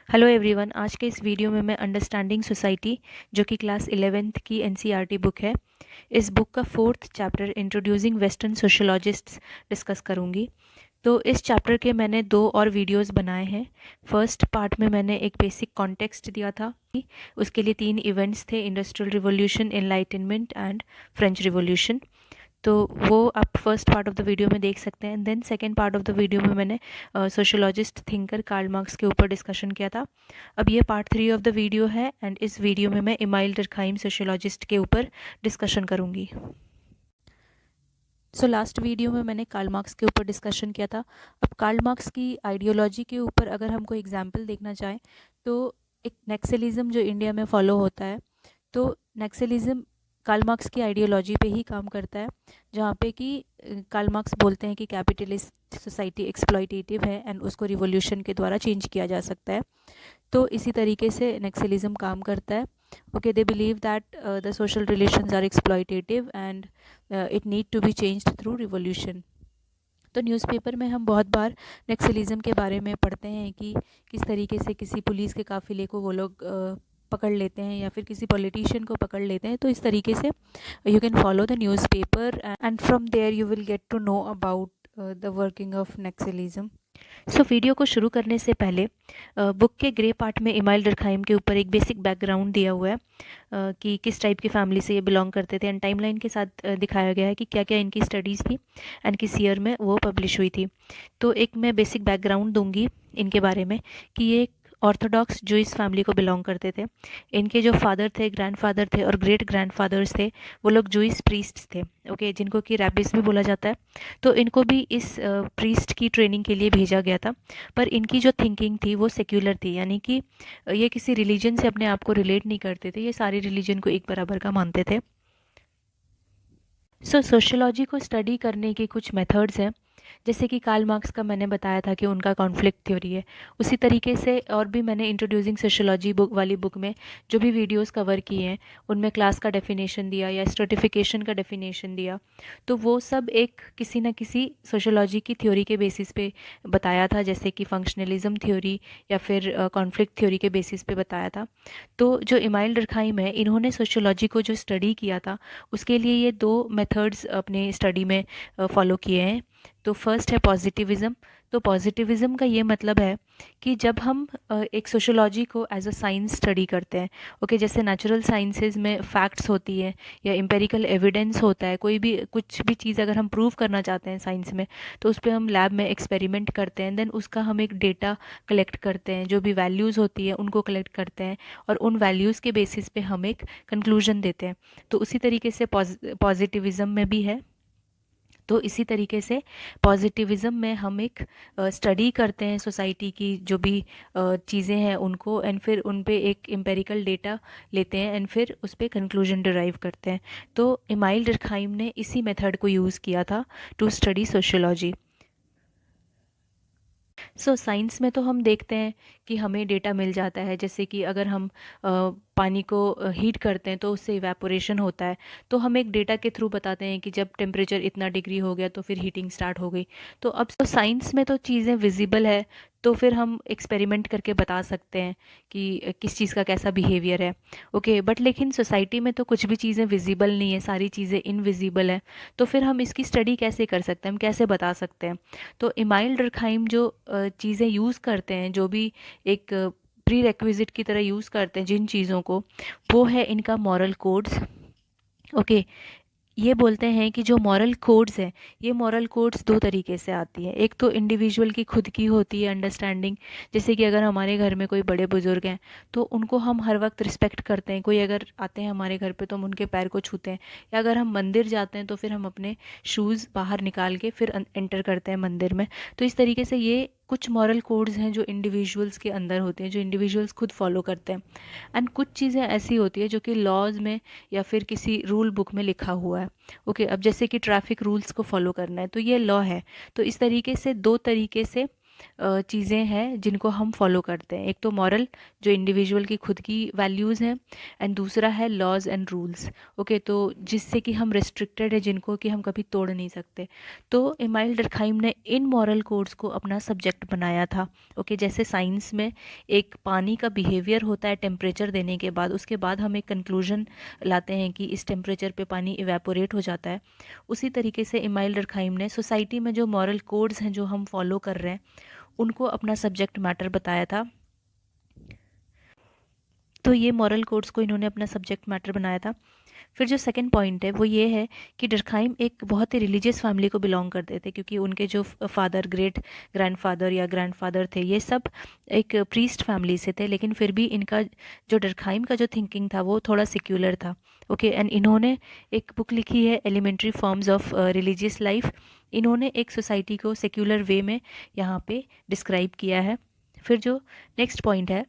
Hello everyone. आज के इस वीडियो में मैं अंडरस्टैंडिंग सोसाइटी जो कि क्लास 11th की एनसीईआरटी बुक है, इस बुक का 4th chapter introducing western sociologists discuss करूंगी। तो इस चैप्टर के मैंने 2 और वीडियोस बनाए हैं। फर्स्ट पार्ट में मैंने एक बेसिक कॉन्टेक्स्ट दिया था, उसके लिए 3 इवेंट्स थे: industrial revolution, enlightenment and French revolution. तो वो आप first part of the video में देख सकते हैं। Then second part of the video में मैंने सोशोलॉजिस्ट थिंकर कार्ल मार्क्स के ऊपर डिस्कशन किया था। अब ये पार्ट 3 ऑफ द वीडियो है एंड इस वीडियो में मैं इमाइल डर्कहाइम सोशोलॉजिस्ट के ऊपर डिस्कशन करूंगी। लास्ट वीडियो में मैंने कार्ल मार्क्स के ऊपर डिस्कशन किया था। अब कार्ल मार्क्स की आइडियोलॉजी के ऊपर अगर हमको एग्जाम्पल देखना चाहें तो एक नेक्सलिज्म जो इंडिया में फॉलो होता है, तो नेक्सलिज्म कार्ल मार्क्स की आइडियोलॉजी पे ही काम करता है, जहाँ पे कि कार्ल मार्क्स बोलते हैं कि कैपिटलिस्ट सोसाइटी एक्सप्लॉइटेटिव है एंड उसको रिवॉल्यूशन के द्वारा चेंज किया जा सकता है। तो इसी तरीके से नेक्सलिज्म काम करता है। Okay, they believe that the social relations are exploitative and it need to be changed through revolution. तो न्यूज़पेपर में हम बहुत बार नेक्सलिज्म के बारे में पढ़ते हैं कि किस तरीके से किसी पुलिस के काफ़िले को वो लोग पकड़ लेते हैं या फिर किसी पॉलिटिशियन को पकड़ लेते हैं। तो इस तरीके से you can follow the newspaper and from there you will get to know about the working of Naxalism. Video को शुरू करने से पहले बुक के ग्रे पार्ट में इमाइल डर्कहाइम के ऊपर एक बेसिक बैकग्राउंड दिया हुआ है कि किस टाइप की फैमिली से ये बिलोंग करते थे एंड टाइमलाइन के साथ दिखाया गया है कि क्या क्या इनकी स्टडीज़ थी एंड किस ईयर में वो पब्लिश हुई थी। तो एक मैं बेसिक बैकग्राउंड दूंगी इनके बारे में कि ये एक ऑर्थोडॉक्स जूइश फैमिली को बिलोंग करते थे। इनके जो फादर थे, ग्रैंडफादर थे और ग्रेट ग्रैंडफादर्स थे, वो लोग जूइश प्रीस्ट्स थे। ओके, जिनको कि रैबिस भी बोला जाता है। तो इनको भी इस प्रीस्ट की ट्रेनिंग के लिए भेजा गया था, पर इनकी जो थिंकिंग थी वो सेक्युलर थी, यानी कि ये किसी रिलीजन से अपने आप को रिलेट नहीं करते थे, ये सारे रिलीजन को एक बराबर का मानते थे। सोशियोलॉजी को स्टडी करने के कुछ मेथड्स हैं, जैसे कि कार्ल मार्क्स का मैंने बताया था कि उनका कॉन्फ्लिक्ट थ्योरी है। उसी तरीके से और भी मैंने इंट्रोड्यूसिंग सोशियोलॉजी बुक वाली बुक में जो भी वीडियोस कवर किए हैं, उनमें क्लास का डेफिनेशन दिया या स्ट्रेटिफिकेशन का डेफिनेशन दिया। तो वो सब एक किसी न किसी सोशियोलॉजी की थ्योरी के बेसिस पे बताया था, जैसे कि फंक्शनलिज्म थ्योरी या फिर कॉन्फ्लिक्ट थ्योरी के बेसिस पे बताया था। तो जो इमाइल डर्कहाइम है, इन्होंने सोशियोलॉजी को जो स्टडी किया था उसके लिए ये 2 मेथड्स अपने स्टडी में फॉलो किए हैं। तो फर्स्ट है पॉजिटिविज़्म। तो पॉजिटिविज़्म का ये मतलब है कि जब हम एक सोशियोलॉजी को एज अ साइंस स्टडी करते हैं, ओके, जैसे नेचुरल साइंसेज में फैक्ट्स होती है या एम्पेरिकल एविडेंस होता है, कोई भी कुछ भी चीज़ अगर हम प्रूव करना चाहते हैं साइंस में, तो उस पर हम लैब में एक्सपेरिमेंट करते हैं, देन उसका हम एक डेटा कलेक्ट करते हैं, जो भी वैल्यूज़ होती है उनको कलेक्ट करते हैं और उन वैल्यूज़ के बेसिस पे हम एक कंक्लूजन देते हैं। तो उसी तरीके से पॉजिटिविज़्म में भी है। तो इसी तरीके से पॉजिटिविज़्म में हम एक स्टडी करते हैं सोसाइटी की जो भी चीज़ें हैं उनको, एंड फिर उन पे एक एम्पेरिकल डेटा लेते हैं एंड फिर उस पर कंक्लूजन डिराइव करते हैं। तो इमाइल डर्कहाइम ने इसी मेथड को यूज़ किया था टू स्टडी सोशियोलॉजी। साइंस में तो हम देखते हैं कि हमें डेटा मिल जाता है, जैसे कि अगर हम पानी को हीट करते हैं तो उससे इवेपोरेशन होता है, तो हम एक डेटा के थ्रू बताते हैं कि जब टेम्परेचर इतना डिग्री हो गया तो फिर हीटिंग स्टार्ट हो गई। तो अब तो साइंस में तो चीज़ें विजिबल है, तो फिर हम एक्सपेरिमेंट करके बता सकते हैं कि किस चीज़ का कैसा बिहेवियर है। ओके, बट लेकिन सोसाइटी में तो कुछ भी चीज़ें विजिबल नहीं है, सारी चीज़ें इनविजिबल है। तो फिर हम इसकी स्टडी कैसे कर सकते हैं, हम कैसे बता सकते हैं? तो इमाइल डर्कहाइम जो चीज़ें यूज़ करते हैं, जो भी एक प्री रेक्विजिट की तरह यूज़ करते हैं जिन चीज़ों को, वो है इनका मॉरल कोड्स। ओके, ये बोलते हैं कि जो मॉरल कोड्स हैं, ये मॉरल कोड्स 2 तरीके से आती है। एक तो इंडिविजुअल की खुद की होती है अंडरस्टैंडिंग, जैसे कि अगर हमारे घर में कोई बड़े बुजुर्ग हैं तो उनको हम हर वक्त रिस्पेक्ट करते हैं। कोई अगर आते हैं हमारे घर पे तो हम उनके पैर को छूते हैं, या अगर हम मंदिर जाते हैं तो फिर हम अपने शूज़ बाहर निकाल के फिर एंटर करते हैं मंदिर में। तो इस तरीके से ये कुछ मॉरल कोड्स हैं जो इंडिविजुअल्स के अंदर होते हैं, जो इंडिविजुअल्स खुद फॉलो करते हैं। एंड कुछ चीज़ें ऐसी होती है जो कि लॉज में या फिर किसी रूल बुक में लिखा हुआ है। अब जैसे कि ट्रैफिक रूल्स को फॉलो करना है तो ये लॉ है। तो इस तरीके से 2 तरीके से चीज़ें हैं जिनको हम फॉलो करते हैं। एक तो मॉरल, जो इंडिविजुअल की खुद की वैल्यूज़ हैं, एंड दूसरा है लॉज एंड रूल्स। ओके, तो जिससे कि हम रिस्ट्रिक्टेड है, जिनको कि हम कभी तोड़ नहीं सकते। तो इमाइल डर्कहाइम ने इन मॉरल कोड्स को अपना सब्जेक्ट बनाया था। ओके, जैसे साइंस में एक पानी का बिहेवियर होता है टेम्परेचर देने के बाद, उसके बाद हम एक कंक्लूजन लाते हैं कि इस टेम्परेचर पे पानी इवेपोरेट हो जाता है। उसी तरीके से इमाइल डर्कहाइम ने सोसाइटी में जो मॉरल कोड्स हैं जो हम फॉलो कर रहे हैं उनको अपना सब्जेक्ट मैटर बताया था। तो ये मॉरल कोड्स को इन्होंने अपना सब्जेक्ट मैटर बनाया था। फिर जो सेकंड पॉइंट है वो ये है कि डर्कहाइम एक बहुत ही रिलीजियस फैमिली को बिलोंग करते थे, क्योंकि उनके जो फादर, ग्रेट ग्रैंडफादर या ग्रैंडफादर थे, ये सब एक प्रीस्ट फैमिली से थे। लेकिन फिर भी इनका जो डर्कहाइम का जो थिंकिंग था वो थोड़ा सेक्युलर था। ओके, एंड इन्होंने एक बुक लिखी है elementary forms of religious life. इन्होंने एक सोसाइटी को सेक्युलर वे में यहाँ पे डिस्क्राइब किया है। फिर जो नेक्स्ट पॉइंट है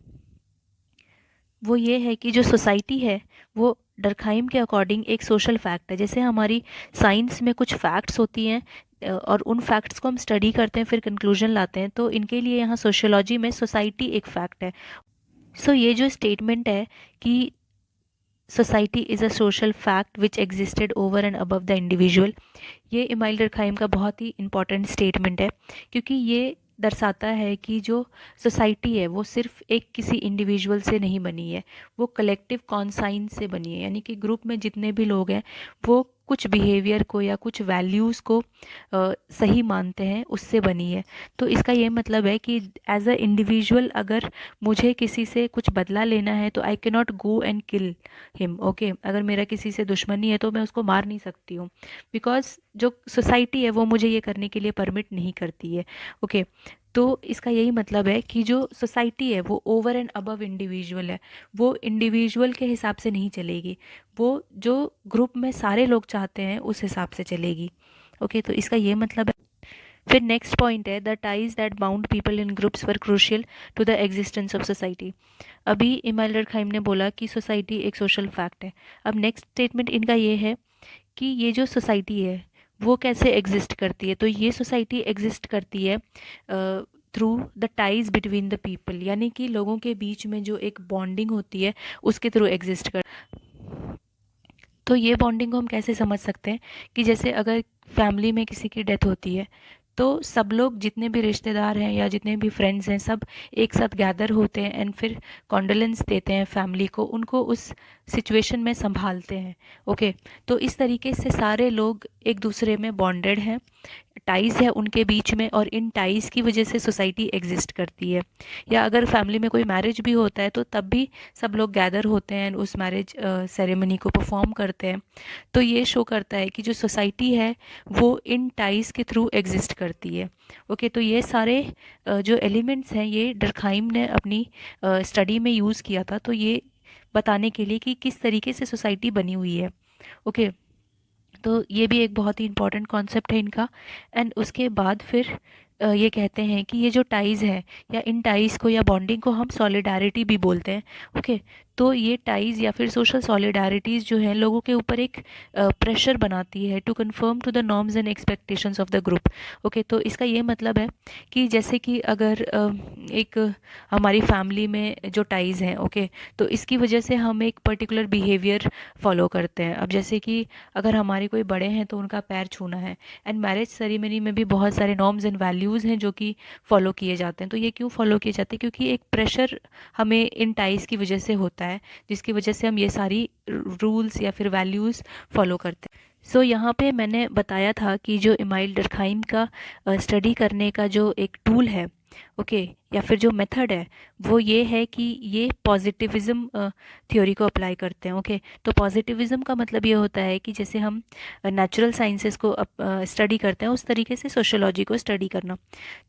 वो ये है कि जो सोसाइटी है वो डर्कहाइम के अकॉर्डिंग एक सोशल फैक्ट है। जैसे हमारी साइंस में कुछ फैक्ट्स होती हैं और उन फैक्ट्स को हम स्टडी करते हैं, फिर कंक्लूजन लाते हैं, तो इनके लिए यहाँ सोशियोलॉजी में सोसाइटी एक फैक्ट है। सो ये जो स्टेटमेंट है कि society is a social fact which existed over and above the individual, ये इमाइल डर्कहाइम का बहुत ही इंपॉर्टेंट स्टेटमेंट है, क्योंकि ये दर्शाता है कि जो सोसाइटी है वो सिर्फ एक किसी इंडिविजुअल से नहीं बनी है, वो कलेक्टिव कॉन्साइंस से बनी है। यानी कि ग्रुप में जितने भी लोग हैं वो कुछ बिहेवियर को या कुछ वैल्यूज़ को सही मानते हैं, उससे बनी है। तो इसका ये मतलब है कि एज अ इंडिविजुअल अगर मुझे किसी से कुछ बदला लेना है तो I can not go and kill him. Okay, अगर मेरा किसी से दुश्मनी है तो मैं उसको मार नहीं सकती हूँ, बिकॉज जो सोसाइटी है वो मुझे ये करने के लिए परमिट नहीं करती है। ओके, तो इसका यही मतलब है कि जो सोसाइटी है वो ओवर एंड अबव इंडिविजुअल है, वो इंडिविजुअल के हिसाब से नहीं चलेगी, वो जो ग्रुप में सारे लोग चाहते हैं उस हिसाब से चलेगी। ओके, तो इसका ये मतलब है। फिर नेक्स्ट पॉइंट है the ties that bound people in groups were crucial to the existence of society. अभी इमाइल डर्कहाइम ने बोला कि सोसाइटी एक सोशल फैक्ट है। अब नेक्स्ट स्टेटमेंट इनका ये है कि ये जो सोसाइटी है वो कैसे एग्जिस्ट करती है। तो ये सोसाइटी एग्जिस्ट करती है through the ties between the people, यानी कि लोगों के बीच में जो एक बॉन्डिंग होती है उसके थ्रू एग्जिस्ट कर। तो ये बॉन्डिंग को हम कैसे समझ सकते हैं कि जैसे अगर फैमिली में किसी की डेथ होती है तो सब लोग जितने भी रिश्तेदार हैं या जितने भी फ्रेंड्स हैं सब एक साथ गैदर होते हैं एंड फिर कॉन्डोलेंस देते हैं फैमिली को, उनको उस सिचुएशन में संभालते हैं। ओके, तो इस तरीके से सारे लोग एक दूसरे में बॉन्डेड हैं, टाइज़ है उनके बीच में, और इन टाइज़ की वजह से सोसाइटी एग्जिस्ट करती है। या अगर फैमिली में कोई मैरिज भी होता है तो तब भी सब लोग गैदर होते हैं उस मैरिज सेरेमनी को परफॉर्म करते हैं। तो ये शो करता है कि जो सोसाइटी है वो इन टाइज़ के थ्रू एग्जिस्ट करती है। ओके, तो ये सारे जो एलिमेंट्स हैं ये डर्कहाइम ने अपनी स्टडी में यूज़ किया था, तो ये बताने के लिए कि किस तरीके से सोसाइटी बनी हुई है। ओके, तो ये भी एक बहुत ही इंपॉर्टेंट कॉन्सेप्ट है इनका। एंड उसके बाद फिर ये कहते हैं कि ये जो टाइज़ है या इन टाइज़ को या बॉन्डिंग को हम सॉलिडारिटी भी बोलते हैं। ओके, तो ये टाइज़ या फिर सोशल सॉलिडारिटीज़ जो हैं लोगों के ऊपर एक प्रेशर बनाती है to conform to the norms and expectations of the group. Okay, तो इसका ये मतलब है कि जैसे कि अगर एक हमारी फैमिली में जो टाइज़ हैं, ओके, तो इसकी वजह से हम एक पर्टिकुलर बिहेवियर फॉलो करते हैं। अब जैसे कि अगर हमारे कोई बड़े हैं तो उनका पैर छूना है, एंड मैरिज सेरेमनी में भी बहुत सारे नॉर्म्स एंड वैल्यूज़ हैं जो कि फॉलो किए जाते हैं। तो ये क्यों फॉलो किए जाते हैं? क्योंकि एक प्रेशर हमें इन टाइज की वजह से होता है, जिसकी वजह से हम ये सारी रूल्स या फिर वैल्यूज़ फॉलो करते हैं। सो यहाँ पे मैंने बताया था कि जो इमाइल डर्कहाइम का स्टडी करने का जो एक टूल है, ओके, या फिर जो मेथड है वो ये है कि ये पॉजिटिविज़्म थ्योरी को अप्लाई करते हैं। ओके, तो पॉजिटिविज़्म का मतलब ये होता है कि जैसे हम नेचुरल साइंसेस को स्टडी करते हैं उस तरीके से सोशियोलॉजी को स्टडी करना।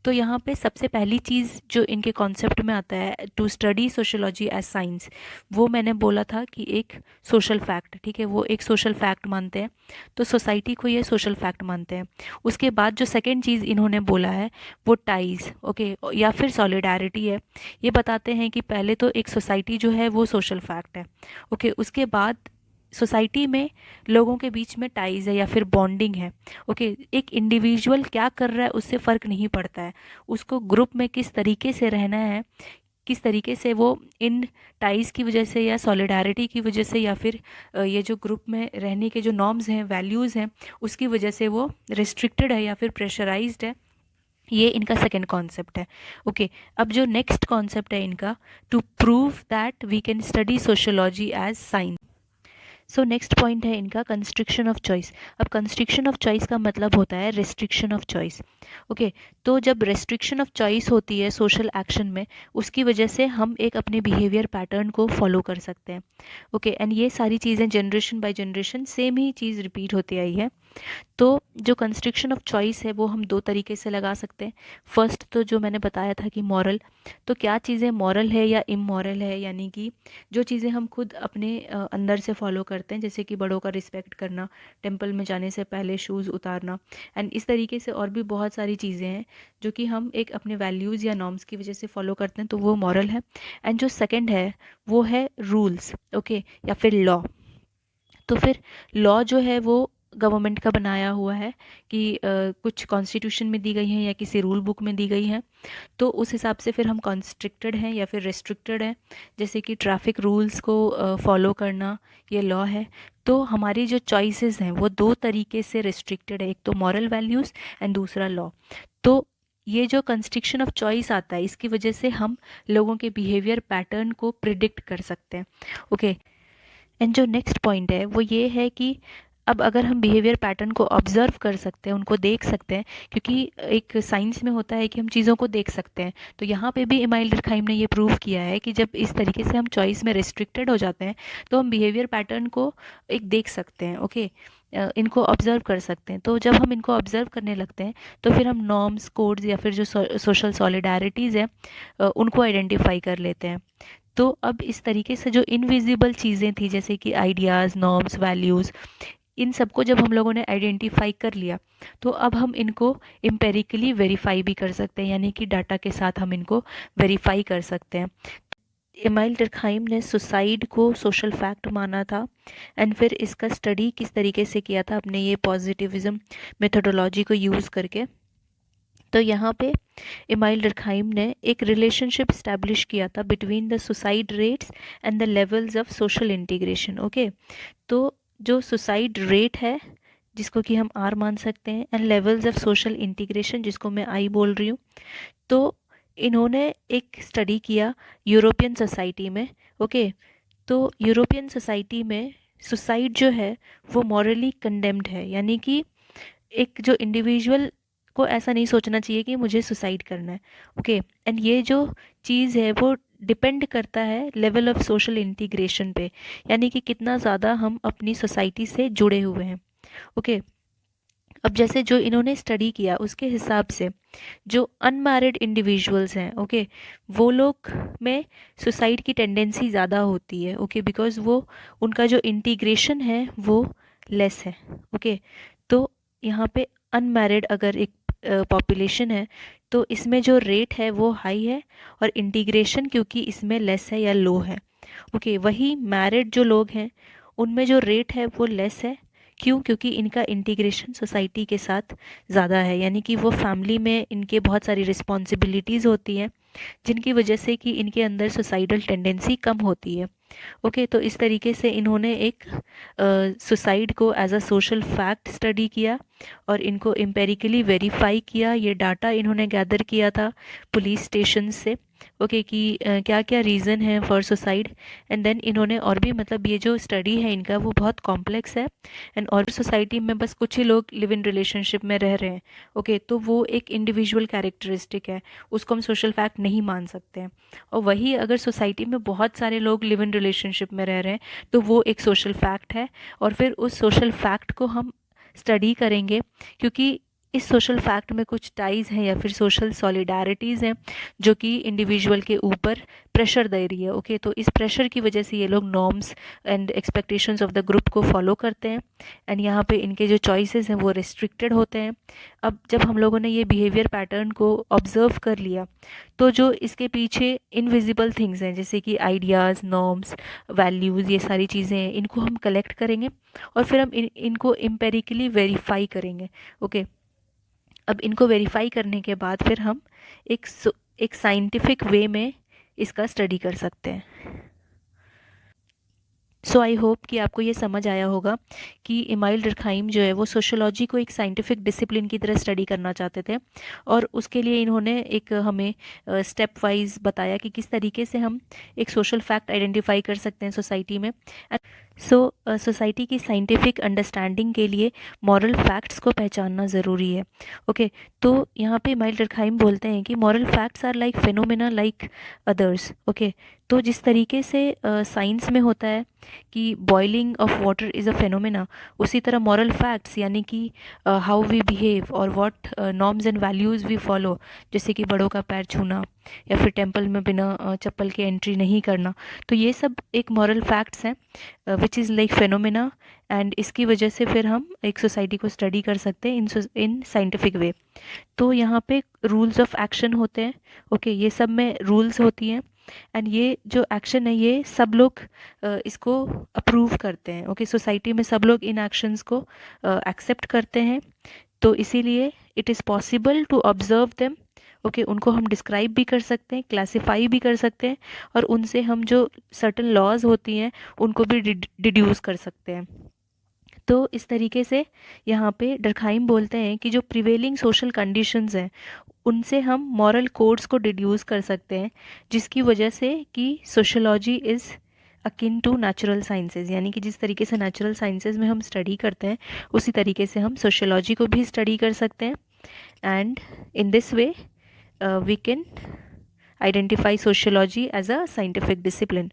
तो यहाँ पे सबसे पहली चीज़ जो इनके कॉन्सेप्ट में आता है to study sociology as science, वो मैंने बोला था कि एक सोशल फैक्ट, ठीक है, वो एक सोशल फैक्ट मानते हैं, तो सोसाइटी को ये सोशल फैक्ट मानते हैं। उसके बाद जो सेकेंड चीज़ इन्होंने बोला है वो टाइज, ओके, या फिर सॉलिडारिटी है। ये बताते हैं कि पहले तो एक सोसाइटी जो है वो सोशल फैक्ट है, ओके, उसके बाद सोसाइटी में लोगों के बीच में टाइज है या फिर बॉन्डिंग है। ओके, एक इंडिविजुअल क्या कर रहा है उससे फ़र्क नहीं पड़ता है, उसको ग्रुप में किस तरीके से रहना है, किस तरीके से वो इन टाइज की वजह से या सॉलिडारिटी की वजह से या फिर ये जो ग्रुप में रहने के जो नॉर्म्स हैं, वैल्यूज़ हैं, उसकी वजह से वो रिस्ट्रिक्टेड है या फिर प्रेशराइज्ड है। ये इनका सेकेंड कॉन्सेप्ट है। ओके, अब जो नेक्स्ट कॉन्सेप्ट है इनका, to prove that we can study sociology as science. So next point है इनका कंस्ट्रिक्शन ऑफ चॉइस। अब कंस्ट्रिक्शन ऑफ चॉइस का मतलब होता है रेस्ट्रिक्शन ऑफ चॉइस। ओके, तो जब रेस्ट्रिक्शन ऑफ चॉइस होती है सोशल एक्शन में, उसकी वजह से हम एक अपने बिहेवियर पैटर्न को फॉलो कर सकते हैं। ओके, एंड ये सारी चीज़ें generation by generation same he cheese repeat होती आई है। तो जो कंस्ट्रिक्शन ऑफ चॉइस है वो हम दो तरीके से लगा सकते हैं। फर्स्ट तो जो मैंने बताया था कि मॉरल, तो क्या चीज़ें मॉरल है या इमोरल है, यानी कि जो चीज़ें हम खुद अपने अंदर से फॉलो करते हैं, जैसे कि बड़ों का रिस्पेक्ट करना, टेंपल में जाने से पहले शूज़ उतारना, एंड इस तरीके से और भी बहुत सारी चीज़ें हैं जो कि हम एक अपने वैल्यूज़ या नॉर्म्स की वजह से फॉलो करते हैं, तो वो मॉरल है। एंड जो सेकेंड है वो है रूल्स। ओके, या फिर लॉ। तो फिर लॉ जो है वो गवर्नमेंट का बनाया हुआ है कि कुछ कॉन्स्टिट्यूशन में दी गई हैं या किसी रूल बुक में दी गई हैं, तो उस हिसाब से फिर हम कॉन्स्ट्रिक्टेड हैं या फिर रेस्ट्रिक्टेड हैं। जैसे कि ट्रैफिक रूल्स को फॉलो करना, ये लॉ है। तो हमारी जो चॉइसेस हैं वो दो तरीके से रेस्ट्रिक्टेड है, एक तो मॉरल वैल्यूज़ एंड दूसरा लॉ। तो ये जो कंस्ट्रिक्शन ऑफ चॉइस आता है, इसकी वजह से हम लोगों के बिहेवियर पैटर्न को प्रिडिक्ट कर सकते हैं। ओके, एंड जो नेक्स्ट पॉइंट है वो ये है कि अब अगर हम बिहेवियर पैटर्न को ऑब्जर्व कर सकते हैं, उनको देख सकते हैं, क्योंकि एक साइंस में होता है कि हम चीज़ों को देख सकते हैं, तो यहाँ पे भी इमाइल डर्कहाइम ने ये प्रूव किया है कि जब इस तरीके से हम चॉइस में रिस्ट्रिक्टेड हो जाते हैं तो हम बिहेवियर पैटर्न को एक देख सकते हैं। ओके, इनको ऑब्जर्व कर सकते हैं। तो जब हम इनको ऑब्जर्व करने लगते हैं तो फिर हम नॉर्म्स, कोड्स या फिर जो सोशल सॉलिडारिटीज़ है उनको आइडेंटिफाई कर लेते हैं। तो अब इस तरीके से जो इनविजिबल चीज़ें थी, जैसे कि आइडियाज़, नॉर्म्स, वैल्यूज़, इन सबको जब हम लोगों ने आइडेंटिफाई कर लिया, तो अब हम इनको एम्पेरिकली वेरीफाई भी कर सकते हैं, यानी कि डाटा के साथ हम इनको वेरीफाई कर सकते हैं। इमाइल डर्कहाइम ने सुसाइड को सोशल फैक्ट माना था, एंड फिर इसका स्टडी किस तरीके से किया था अपने ये पॉजिटिविज्म मेथोडोलॉजी को यूज़ करके। तो यहाँ पे इमाइल डर्कहाइम ने एक रिलेशनशिप इस्टेब्लिश किया था between the suicide rates and the levels of social integration. Okay, तो जो सुसाइड रेट है जिसको कि हम आर मान सकते हैं, and levels of social integration जिसको मैं आई बोल रही हूँ, तो इन्होंने एक स्टडी किया यूरोपियन सोसाइटी में। ओके, तो यूरोपियन सोसाइटी में सुसाइड जो है वो मॉरली कंडेम्ड है, यानी कि एक जो इंडिविजुअल को ऐसा नहीं सोचना चाहिए कि मुझे सुसाइड करना है। ओके, एंड ये जो चीज़ है वो डिपेंड करता है लेवल ऑफ सोशल इंटीग्रेशन पे, यानी कि कितना ज़्यादा हम अपनी सोसाइटी से जुड़े हुए हैं। ओके, अब जैसे जो इन्होंने स्टडी किया उसके हिसाब से जो अनमैरिड इंडिविजुअल्स हैं, ओके, वो लोग में सुसाइड की टेंडेंसी ज़्यादा होती है। ओके, बिकॉज वो उनका जो इंटीग्रेशन है वो लेस है। ओके, तो यहाँ पे अनमैरिड अगर एक पॉपुलेशन है तो इसमें जो रेट है वो हाई है, और इंटीग्रेशन क्योंकि इसमें लेस है या लो है। ओके, वही मैरिड जो लोग हैं उनमें जो रेट है वो लेस है। क्यों? क्योंकि इनका इंटीग्रेशन सोसाइटी के साथ ज़्यादा है, यानी कि वो फैमिली में इनके बहुत सारी रिस्पॉन्सिबिलिटीज़ होती हैं जिनकी वजह से कि इनके अंदर सुसाइडल टेंडेंसी कम होती है। ओके, तो इस तरीके से इन्होंने एक सुसाइड को as a social fact study किया और इनको एम्पेरिकली वेरीफाई किया। ये डाटा इन्होंने गैदर किया था पुलिस स्टेशन से। ओके, कि क्या क्या रीज़न है फॉर सुसाइड, एंड देन इन्होंने और भी, मतलब ये जो स्टडी है इनका वो बहुत कॉम्प्लेक्स है, एंड और सोसाइटी में बस कुछ ही लोग लिव इन रिलेशनशिप में रह रहे हैं। ओके, तो वो एक इंडिविजुअल कैरेक्टरिस्टिक है, उसको हम सोशल फैक्ट नहीं मान सकते हैं। और वही अगर सोसाइटी में बहुत सारे लोग लिव इन रिलेशनशिप में रह रहे हैं तो वो एक सोशल फैक्ट है, और फिर उस सोशल फैक्ट को हम स्टडी करेंगे, क्योंकि इस सोशल फैक्ट में कुछ टाइज हैं या फिर सोशल सॉलिडारिटीज़ हैं जो कि इंडिविजुअल के ऊपर प्रेशर दे रही है। ओके, तो इस प्रेशर की वजह से ये लोग norms and expectations of the group को फॉलो करते हैं एंड यहाँ पे इनके जो चॉइसेस हैं वो रिस्ट्रिक्टेड होते हैं। अब जब हम लोगों ने ये बिहेवियर पैटर्न को ऑब्जर्व कर लिया तो जो इसके पीछे इनविजिबल थिंग्स हैं जैसे कि आइडियाज़, नॉर्म्स, वैल्यूज़, ये सारी चीज़ें हैं, इनको हम कलेक्ट करेंगे और फिर हम इनको एम्पेरिकली वेरीफाई करेंगे। ओके, अब इनको वेरीफाई करने के बाद फिर हम एक साइंटिफिक वे में इसका स्टडी कर सकते हैं। सो आई होप कि आपको ये समझ आया होगा कि इमाइल डर्कहाइम जो है वो सोशोलॉजी को एक साइंटिफिक डिसिप्लिन की तरह स्टडी करना चाहते थे और उसके लिए इन्होंने एक हमें स्टेप वाइज बताया कि किस तरीके से हम एक सोशल फैक्ट आइडेंटिफाई कर सकते हैं सोसाइटी में। सो सोसाइटी की साइंटिफिक अंडरस्टैंडिंग के लिए मॉरल फैक्ट्स को पहचानना ज़रूरी है। ओके, तो यहाँ पे इमाइल डर्कहाइम बोलते हैं कि moral facts are like phenomena like others. Okay, तो जिस तरीके से साइंस में होता है कि boiling of water is a phenomena, उसी तरह मॉरल फैक्ट्स यानी कि हाउ वी बिहेव और what norms and values we follow, जैसे कि बड़ों का पैर छूना या फिर टेंपल में बिना चप्पल के एंट्री नहीं करना, तो ये सब एक मॉरल फैक्ट्स हैं which is like phenomena and इसकी वजह से फिर हम एक सोसाइटी को स्टडी कर सकते हैं इन साइंटिफिक वे। तो यहाँ पे रूल्स ऑफ एक्शन होते हैं। ओके, ये सब में रूल्स होती हैं एंड ये जो एक्शन है ये सब लोग इसको अप्रूव करते हैं। ओके, सोसाइटी में सब लोग इन एक्शंस को एक्सेप्ट करते हैं, तो इसीलिए it is possible to observe them. Okay, उनको हम डिस्क्राइब भी कर सकते हैं, क्लासीफाई भी कर सकते हैं और उनसे हम जो सर्टन लॉज होती हैं उनको भी डिड्यूस कर सकते हैं। तो इस तरीके से यहाँ पे डर्कहाइम बोलते हैं कि जो प्रिवेलिंग सोशल कंडीशंस हैं उनसे हम मॉरल कोड्स को डिड्यूस कर सकते हैं, जिसकी वजह से कि sociology is akin to natural sciences, यानी कि जिस तरीके से नेचुरल साइंसेज में हम स्टडी करते हैं उसी तरीके से हम सोशोलॉजी को भी स्टडी कर सकते हैं and in this way we can identify sociology as a scientific discipline.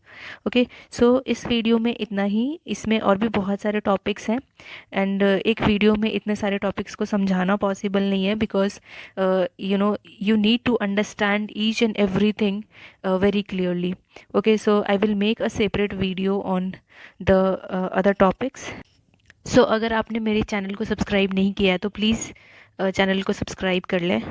Okay, so इस वीडियो में इतना ही। इसमें और भी बहुत सारे टॉपिक्स हैं एंड एक वीडियो में इतने सारे टॉपिक्स को समझाना पॉसिबल नहीं है because you need to understand each and everything very clearly. Okay, so I will make a separate video on the other topics. So अगर आपने मेरे चैनल को सब्सक्राइब नहीं किया है तो प्लीज़ चैनल को सब्सक्राइब कर लें।